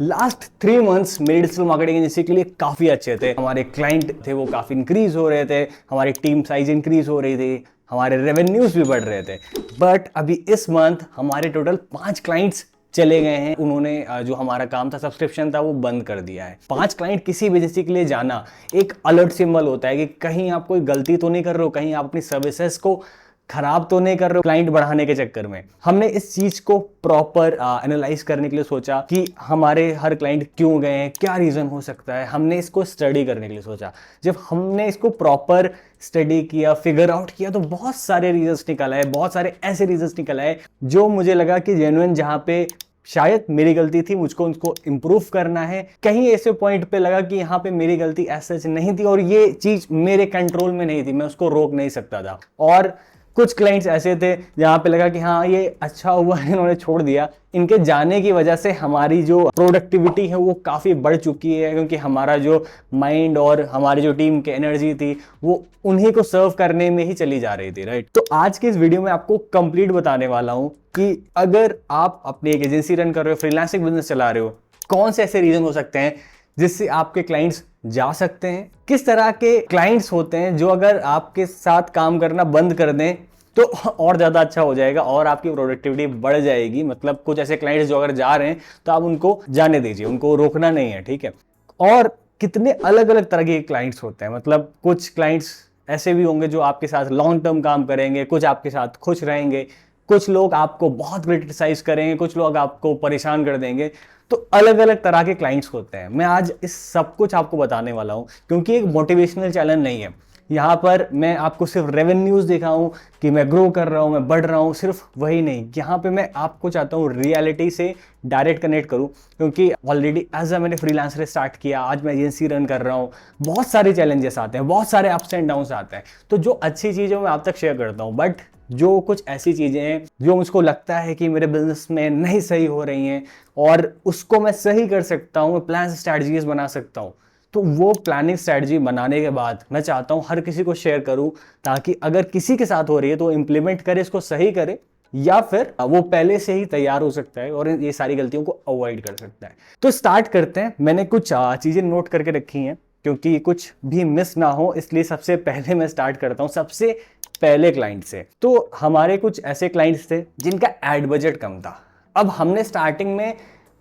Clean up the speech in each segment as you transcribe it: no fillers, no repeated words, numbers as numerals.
Last 3 months मेरे digital marketing agency के लिए काफ़ी अच्छे थे। हमारे क्लाइंट थे वो काफ़ी इंक्रीज हो रहे थे, हमारी टीम साइज इंक्रीज हो रही थी, हमारे रेवेन्यूज भी बढ़ रहे थे। बट अभी इस मंथ हमारे टोटल 5 क्लाइंट्स चले गए हैं। उन्होंने जो हमारा काम था, सब्सक्रिप्शन था, वो बंद कर दिया है। 5 क्लाइंट किसी भी एजेंसी के लिए जाना एक अलर्ट सिंबल होता है कि कहीं आप कोई गलती तो नहीं कर रहे हो, कहीं आप अपनी सर्विसेज को खराब तो नहीं कर रहे हो क्लाइंट बढ़ाने के चक्कर में। हमने इस चीज को प्रॉपर एनालाइज करने के लिए सोचा कि हमारे हर क्लाइंट क्यों गए हैं, क्या रीजन हो सकता है। हमने इसको स्टडी करने के लिए सोचा। जब हमने इसको प्रॉपर स्टडी किया, फिगर आउट किया, तो बहुत सारे रीजंस निकल आए, बहुत सारे ऐसे रीजंस निकल आए जो मुझे लगा कि जेन्युइन, जहां पे शायद मेरी गलती थी, मुझको उनको इंप्रूव करना है। कहीं ऐसे पॉइंट पे लगा कि यहाँ पे मेरी गलती ऐसे नहीं थी और ये चीज मेरे कंट्रोल में नहीं थी, मैं उसको रोक नहीं सकता था। और कुछ क्लाइंट्स ऐसे थे जहाँ पे लगा कि हाँ ये अच्छा हुआ इन्होंने छोड़ दिया। इनके जाने की वजह से हमारी जो प्रोडक्टिविटी है वो काफ़ी बढ़ चुकी है, क्योंकि हमारा जो माइंड और हमारी जो टीम की एनर्जी थी वो उन्हीं को सर्व करने में ही चली जा रही थी, राइट। तो आज के इस वीडियो में आपको कंप्लीट बताने वाला हूँ कि अगर आप अपनी एक एजेंसी रन कर रहे हो, फ्रीलांसिंग बिजनेस चला रहे हो, कौन से ऐसे रीजन हो सकते हैं जिससे आपके क्लाइंट्स जा सकते हैं। किस तरह के क्लाइंट्स होते हैं जो अगर आपके साथ काम करना बंद कर दें तो और ज़्यादा अच्छा हो जाएगा और आपकी प्रोडक्टिविटी बढ़ जाएगी। मतलब कुछ ऐसे क्लाइंट्स जो अगर जा रहे हैं तो आप उनको जाने दीजिए, उनको रोकना नहीं है, ठीक है। और कितने अलग अलग तरह के क्लाइंट्स होते हैं। मतलब कुछ क्लाइंट्स ऐसे भी होंगे जो आपके साथ लॉन्ग टर्म काम करेंगे, कुछ आपके साथ खुश रहेंगे, कुछ लोग आपको बहुत क्रिटिसाइज करेंगे, कुछ लोग आपको परेशान कर देंगे। तो अलग अलग तरह के क्लाइंट्स होते हैं। मैं आज इस सब कुछ आपको बताने वाला हूं, क्योंकि एक मोटिवेशनल चैनल नहीं है। यहाँ पर मैं आपको सिर्फ रेवेन्यूज दिखाऊं कि मैं ग्रो कर रहा हूं, मैं बढ़ रहा हूं, सिर्फ वही नहीं। यहाँ पे मैं आपको चाहता हूँ रियलिटी से डायरेक्ट कनेक्ट करूं, क्योंकि ऑलरेडी एज मैंने फ्रीलांसर स्टार्ट किया, आज मैं एजेंसी रन कर रहा हूँ। बहुत सारे चैलेंजेस आते हैं, बहुत सारे अप्स एंड डाउन्स आते हैं। तो जो अच्छी चीज़ें मैं आप तक शेयर करता हूँ, बट जो कुछ ऐसी चीज़ें हैं जो मुझको लगता है कि मेरे बिजनेस में नहीं सही हो रही हैं और उसको मैं सही कर सकता हूँ, प्लान स्ट्रैटेजीज बना सकता हूँ, तो वो प्लानिंग स्ट्रैटेजी बनाने के बाद मैं चाहता हूँ हर किसी को शेयर करूँ, ताकि अगर किसी के साथ हो रही है तो इम्प्लीमेंट करे, इसको सही करे, या फिर वो पहले से ही तैयार हो सकता है और ये सारी गलतियों को अवॉइड कर सकता है। तो स्टार्ट करते हैं। मैंने कुछ चीज़ें नोट करके रखी हैं क्योंकि कुछ भी मिस ना हो, इसलिए सबसे पहले मैं स्टार्ट करता हूँ सबसे पहले क्लाइंट से। तो हमारे कुछ ऐसे क्लाइंट्स थे जिनका एड बजट कम था। अब हमने स्टार्टिंग में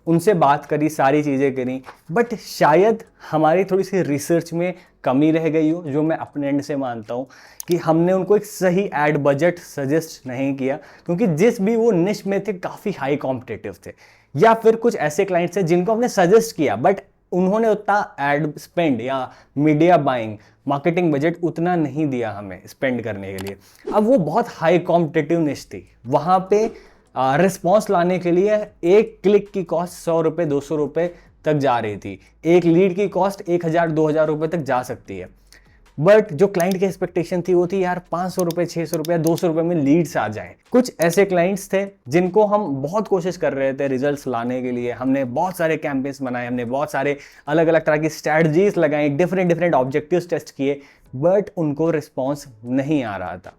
उनसे बात करी, सारी चीज़ें करी, बट शायद हमारी थोड़ी सी रिसर्च में कमी रह गई हो, जो मैं अपने एंड से मानता हूँ कि हमने उनको एक सही एड बजट सजेस्ट नहीं किया, क्योंकि जिस भी वो निश में थे काफ़ी हाई कॉम्पिटिटिव थे। या फिर कुछ ऐसे क्लाइंट्स हैं जिनको हमने सजेस्ट किया बट उन्होंने उतना एड स्पेंड या मीडिया बाइंग, मार्केटिंग बजट उतना नहीं दिया हमें स्पेंड करने के लिए। अब वो बहुत हाई कॉम्पिटिटिव निश थी, वहाँ पे रिस्पॉन्स लाने के लिए एक क्लिक की कॉस्ट 100 रुपये 200 रुपये तक जा रही थी, एक लीड की कॉस्ट 1000 2000 रुपये तक जा सकती है। बट जो क्लाइंट की एक्सपेक्टेशन थी वो थी यार 500 रुपये 600 रुपये 200 रुपये में लीड्स आ जाए। कुछ ऐसे क्लाइंट्स थे जिनको हम बहुत कोशिश कर रहे थे रिजल्ट्स लाने के लिए। हमने बहुत सारे कैंपेन्स बनाए, हमने बहुत सारे अलग अलग तरह की स्ट्रैटेजीज लगाई, डिफरेंट डिफरेंट ऑब्जेक्टिव्स टेस्ट किए, बट उनको रिस्पॉन्स नहीं आ रहा था।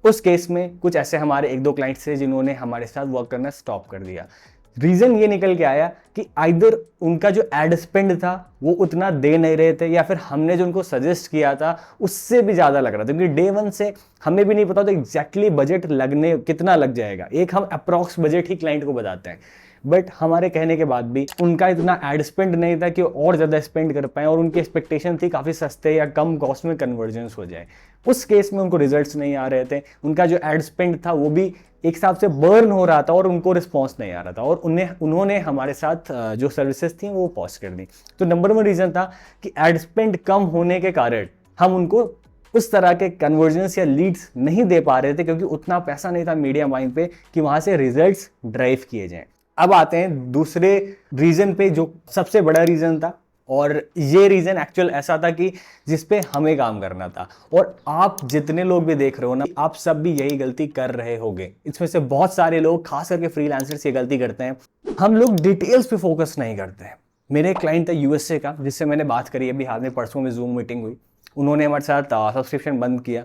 उस केस में कुछ ऐसे हमारे 1-2 क्लाइंट्स थे जिन्होंने हमारे साथ वर्क करना स्टॉप कर दिया। रीजन ये निकल के आया कि आइदर उनका जो एड स्पेंड था वो उतना दे नहीं रहे थे, या फिर हमने जो उनको सजेस्ट किया था उससे भी ज़्यादा लग रहा था, क्योंकि डे 1 से हमें भी नहीं पता था एग्जैक्टली बजट लगने कितना लग जाएगा। एक हम अप्रॉक्स बजट ही क्लाइंट को बताते हैं, बट हमारे कहने के बाद भी उनका इतना एड स्पेंड नहीं था कि और ज़्यादा स्पेंड कर पाए, और उनकी एक्सपेक्टेशन थी काफ़ी सस्ते या कम कॉस्ट में कन्वर्जेंस हो जाए। उस केस में उनको रिजल्ट्स नहीं आ रहे थे, उनका जो एड स्पेंड था वो भी एक हिसाब से बर्न हो रहा था और उनको रिस्पॉन्स नहीं आ रहा था, और उन्होंने हमारे साथ जो सर्विसेज थी वो पॉज कर दी। तो नंबर 1 रीज़न था कि एड स्पेंड कम होने के कारण हम उनको उस तरह के कन्वर्जेंस या लीड्स नहीं दे पा रहे थे, क्योंकि उतना पैसा नहीं था मीडिया बाइंग पे कि वहाँ से रिजल्ट्स ड्राइव किए जाएं। अब आते हैं दूसरे रीज़न पे, जो सबसे बड़ा रीज़न था, और ये रीज़न एक्चुअल ऐसा था कि जिस पे हमें काम करना था। और आप जितने लोग भी देख रहे हो ना, आप सब भी यही गलती कर रहे होंगे। इसमें से बहुत सारे लोग, खास करके फ्रीलांसर्स, ये गलती करते हैं। हम लोग डिटेल्स पे फोकस नहीं करते हैं। मेरे एक क्लाइंट था यूएसए का, जिससे मैंने बात करी अभी हाल में, परसों में जूम मीटिंग हुई। उन्होंने हमारे साथ सब्सक्रिप्शन बंद किया।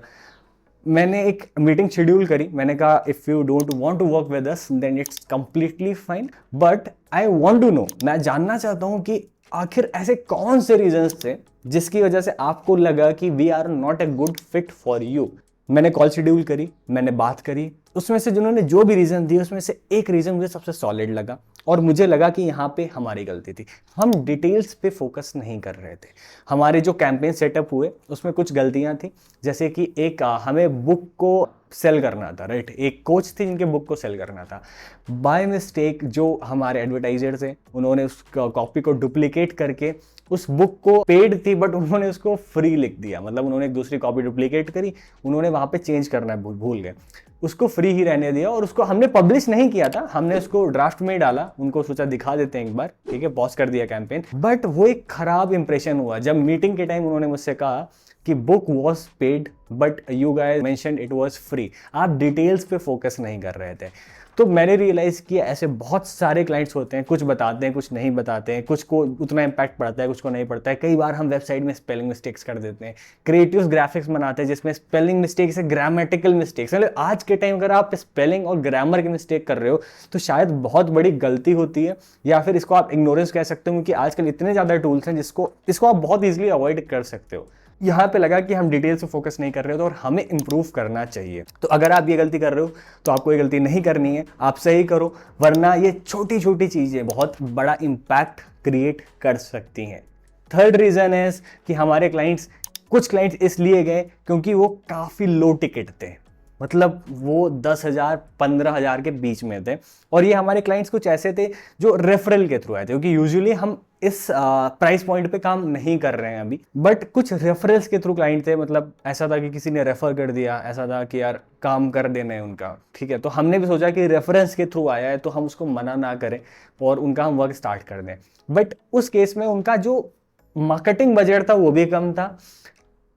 मैंने एक मीटिंग शेड्यूल करी, मैंने कहा if you don't want to work with us then it's completely fine, but I want to know, मैं जानना चाहता हूँ कि आखिर ऐसे कौन से रीजंस थे जिसकी वजह से आपको लगा कि we are not a good fit for you. मैंने कॉल शेड्यूल करी, मैंने बात करी, उसमें से जिन्होंने जो भी रीज़न दिए उसमें से एक रीज़न मुझे सबसे सॉलिड लगा और मुझे लगा कि यहाँ पे हमारी गलती थी, हम डिटेल्स पे फोकस नहीं कर रहे थे। हमारे जो कैंपेन सेटअप हुए उसमें कुछ गलतियाँ थी, जैसे कि एक हमें बुक को सेल करना था, राइट, एक कोच थी जिनके बुक को सेल करना था, बाय मिस्टेक जो हमारे एडवर्टाइजर थे उन्होंने उस कॉपी को डुप्लीकेट करके उस बुक को पेड थी बट उन्होंने उसको फ्री लिख दिया, मतलब उन्होंने एक दूसरी कॉपी डुप्लीकेट करी, उन्होंने वहाँ पे चेंज करना भूल गए, उसको फ्री ही रहने दिया और उसको हमने पब्लिश नहीं किया था, हमने उसको ड्राफ्ट में डाला, उनको सोचा दिखा देते हैं एक बार, ठीक है, पॉज कर दिया कैंपेन। बट वो एक खराब इंप्रेशन हुआ जब मीटिंग के टाइम उन्होंने मुझसे कहा कि book was paid but you guys mentioned it was free, आप डिटेल्स पे फोकस नहीं कर रहे थे। तो मैंने रियलाइज किया ऐसे बहुत सारे क्लाइंट्स होते हैं, कुछ बताते हैं कुछ नहीं बताते हैं, कुछ को उतना इम्पैक्ट पड़ता है कुछ को नहीं पड़ता है। कई बार हम वेबसाइट में स्पेलिंग मिस्टेक्स कर देते हैं, क्रिएटिव ग्राफिक्स बनाते हैं जिसमें स्पेलिंग मिस्टेक्स है, ग्रामेटिकल मिस्टेक्स, मतलब आज के टाइम अगर आप स्पेलिंग और ग्रामर की मिस्टेक कर रहे हो तो शायद बहुत बड़ी गलती होती है, या फिर इसको आप इग्नोरेंस कह सकते हो, क्योंकि आजकल इतने ज़्यादा टूल्स हैं इसको आप बहुत ईजिली अवॉइड कर सकते हो। यहाँ पे लगा कि हम डिटेल्स पे फोकस नहीं कर रहे हो और हमें इंप्रूव करना चाहिए। तो अगर आप ये गलती कर रहे हो तो आपको ये गलती नहीं करनी है, आप सही करो, वरना ये छोटी छोटी चीज़ें बहुत बड़ा इम्पैक्ट क्रिएट कर सकती हैं। थर्ड रीज़न है कि हमारे कुछ क्लाइंट्स इसलिए गए क्योंकि वो काफ़ी लो टिकट थे, मतलब वो 10,000 15,000 के बीच में थे, और ये हमारे क्लाइंट्स कुछ ऐसे थे जो रेफरल के थ्रू आए थे, क्योंकि यूजुअली हम इस प्राइस पॉइंट पे काम नहीं कर रहे हैं अभी, बट कुछ रेफरल्स के थ्रू क्लाइंट थे, मतलब ऐसा था कि किसी ने रेफर कर दिया, ऐसा था कि यार काम कर देना है उनका, ठीक है, तो हमने भी सोचा कि रेफरेंस के थ्रू आया है तो हम उसको मना ना करें और उनका हम वर्क स्टार्ट कर दें। बट उस केस में उनका जो मार्केटिंग बजट था वो भी कम था,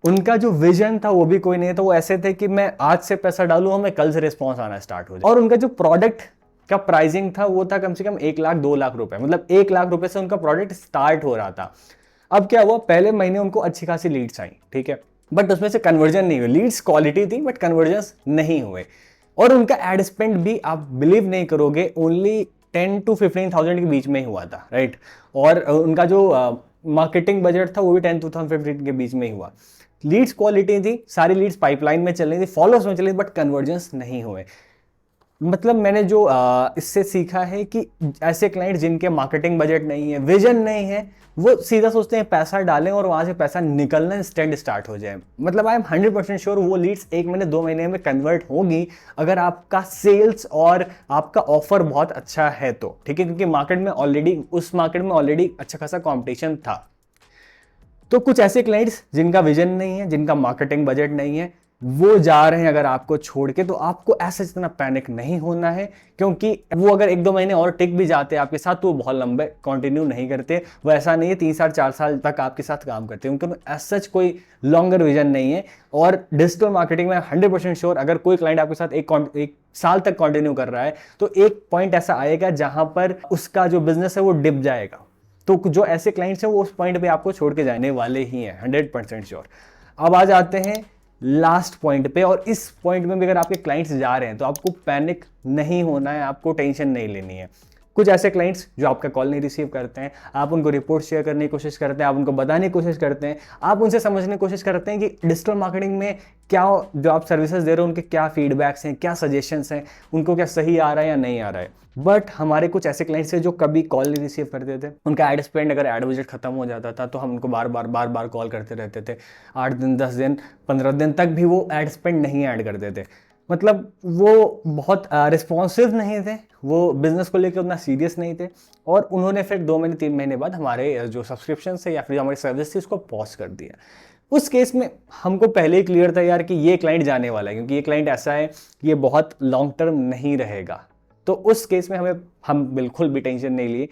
उनका जो विजन था वो भी कोई नहीं था, वो ऐसे थे कि मैं आज से पैसा डालूं हमें कल से रिस्पॉन्स आना स्टार्ट हो जाए, और उनका जो प्रोडक्ट का प्राइसिंग था वो था कम से कम 1 लाख 2 लाख रुपए, मतलब 1 लाख रुपए से उनका प्रोडक्ट स्टार्ट हो रहा था। अब क्या हुआ, पहले महीने उनको अच्छी खासी लीड्स आई, ठीक है, बट उसमें से कन्वर्जन नहीं हुई, लीड्स क्वालिटी थी बट कन्वर्जन नहीं हुए, और उनका एड स्पेंड भी आप बिलीव नहीं करोगे ओनली 10 to 15,000 के बीच में ही हुआ था, राइट, और उनका जो मार्केटिंग बजट था वो भी 10 to 15 के बीच में ही हुआ। लीड्स क्वालिटी थी, सारी लीड्स पाइपलाइन में चल रही थी, फॉलोअर्स में चल रही थी, बट कन्वर्जेंस नहीं हुए। मतलब मैंने जो इससे सीखा है कि ऐसे क्लाइंट जिनके मार्केटिंग बजट नहीं है, विजन नहीं है, वो सीधा सोचते हैं पैसा डालें और वहां से पैसा निकलना इंस्टेंट स्टार्ट हो जाए। मतलब आई एम 100% श्योर वो लीड्स 1 महीने 2 महीने में कन्वर्ट होगी अगर आपका सेल्स और आपका ऑफर बहुत अच्छा है तो, ठीक है, क्योंकि उस मार्केट में ऑलरेडी अच्छा खासा कॉम्पिटिशन था। तो कुछ ऐसे क्लाइंट्स जिनका विजन नहीं है, जिनका मार्केटिंग बजट नहीं है, वो जा रहे हैं अगर आपको छोड़ के, तो आपको ऐसा इतना पैनिक नहीं होना है, क्योंकि वो अगर 1-2 महीने और टिक भी जाते हैं आपके साथ तो वो बहुत लंबे कंटिन्यू नहीं करते, वो ऐसा नहीं है 3 साल 4 साल तक आपके साथ काम करते हैं, उनका ऐसा कोई लॉन्गर विजन नहीं है। और डिजिटल मार्केटिंग में 100% श्योर अगर कोई क्लाइंट आपके साथ एक साल तक कंटिन्यू कर रहा है तो एक पॉइंट ऐसा आएगा जहां पर उसका जो बिजनेस है वो डिप जाएगा। तो जो ऐसे क्लाइंट्स हैं वो उस पॉइंट पे आपको छोड़ के जाने वाले ही हैं, 100% श्योर। अब आ जाते हैं लास्ट पॉइंट पे, और इस पॉइंट में भी अगर आपके क्लाइंट्स जा रहे हैं तो आपको पैनिक नहीं होना है, आपको टेंशन नहीं लेनी है। कुछ ऐसे क्लाइंट्स जो आपका कॉल नहीं रिसीव करते हैं, आप उनको रिपोर्ट शेयर करने की कोशिश करते हैं, आप उनको बताने की कोशिश करते हैं, आप उनसे समझने की कोशिश करते हैं कि डिजिटल मार्केटिंग में क्या जो आप सर्विसेज दे रहे हो उनके क्या फीडबैक्स हैं, क्या सजेशंस हैं, उनको क्या सही आ रहा है या नहीं आ रहा है। बट हमारे कुछ ऐसे क्लाइंट्स हैं जो कभी कॉल नहीं रिसीव करते थे, उनका एड स्पेंड अगर एड बजट खत्म हो जाता था तो हम उनको बार बार कॉल करते रहते थे, 8 दिन 10 दिन 15 दिन तक भी वो एड स्पेंड नहीं ऐड करते थे। मतलब वो बहुत रिस्पॉन्सिव नहीं थे, वो बिजनेस को लेकर उतना सीरियस नहीं थे, और उन्होंने फिर 2 महीने 3 महीने बाद हमारे जो सब्सक्रिप्शन है या फिर हमारी सर्विस थी उसको पॉज कर दिया। उस केस में हमको पहले ही क्लियर था यार कि ये क्लाइंट जाने वाला है, क्योंकि ये क्लाइंट ऐसा है कि ये बहुत लॉन्ग टर्म नहीं रहेगा। तो उस केस में हम बिल्कुल भी टेंशन नहीं लिए।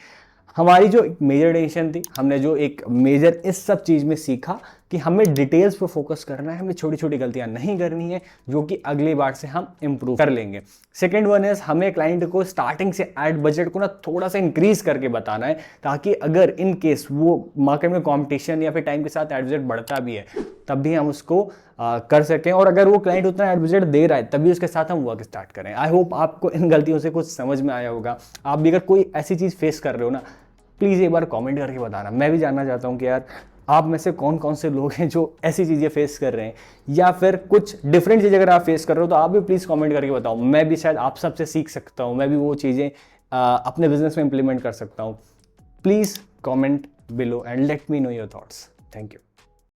हमारी जो एक मेजर टेंशन थी, हमने जो एक मेजर इस सब चीज़ में सीखा कि हमें डिटेल्स पे फोकस करना है, हमें छोटी छोटी गलतियां नहीं करनी है, जो कि अगली बार से हम इंप्रूव कर लेंगे। सेकेंड वन इज हमें क्लाइंट को स्टार्टिंग से एड बजट को ना थोड़ा सा इंक्रीज करके बताना है, ताकि अगर इन केस वो मार्केट में कॉम्पिटिशन या फिर टाइम के साथ एड बजट बढ़ता भी है तब भी हम उसको कर सकें, और अगर वो क्लाइंट उतना एड बजट दे रहा है तभी उसके साथ हम वर्क स्टार्ट करें। आई होप आपको इन गलतियों से कुछ समझ में आया होगा। आप भी अगर कोई ऐसी चीज़ फेस कर रहे हो ना, प्लीज़ एक बार कमेंट करके बताना। मैं भी जानना चाहता हूँ कि यार आप में से कौन कौन से लोग हैं जो ऐसी चीज़ें फेस कर रहे हैं, या फिर कुछ डिफरेंट चीज़ अगर आप फेस कर रहे हो तो आप भी प्लीज़ कमेंट करके बताओ। मैं भी शायद आप सबसे सीख सकता हूँ, मैं भी वो चीज़ें अपने बिजनेस में इंप्लीमेंट कर सकता हूँ। Please comment below and let me know your thoughts. Thank you.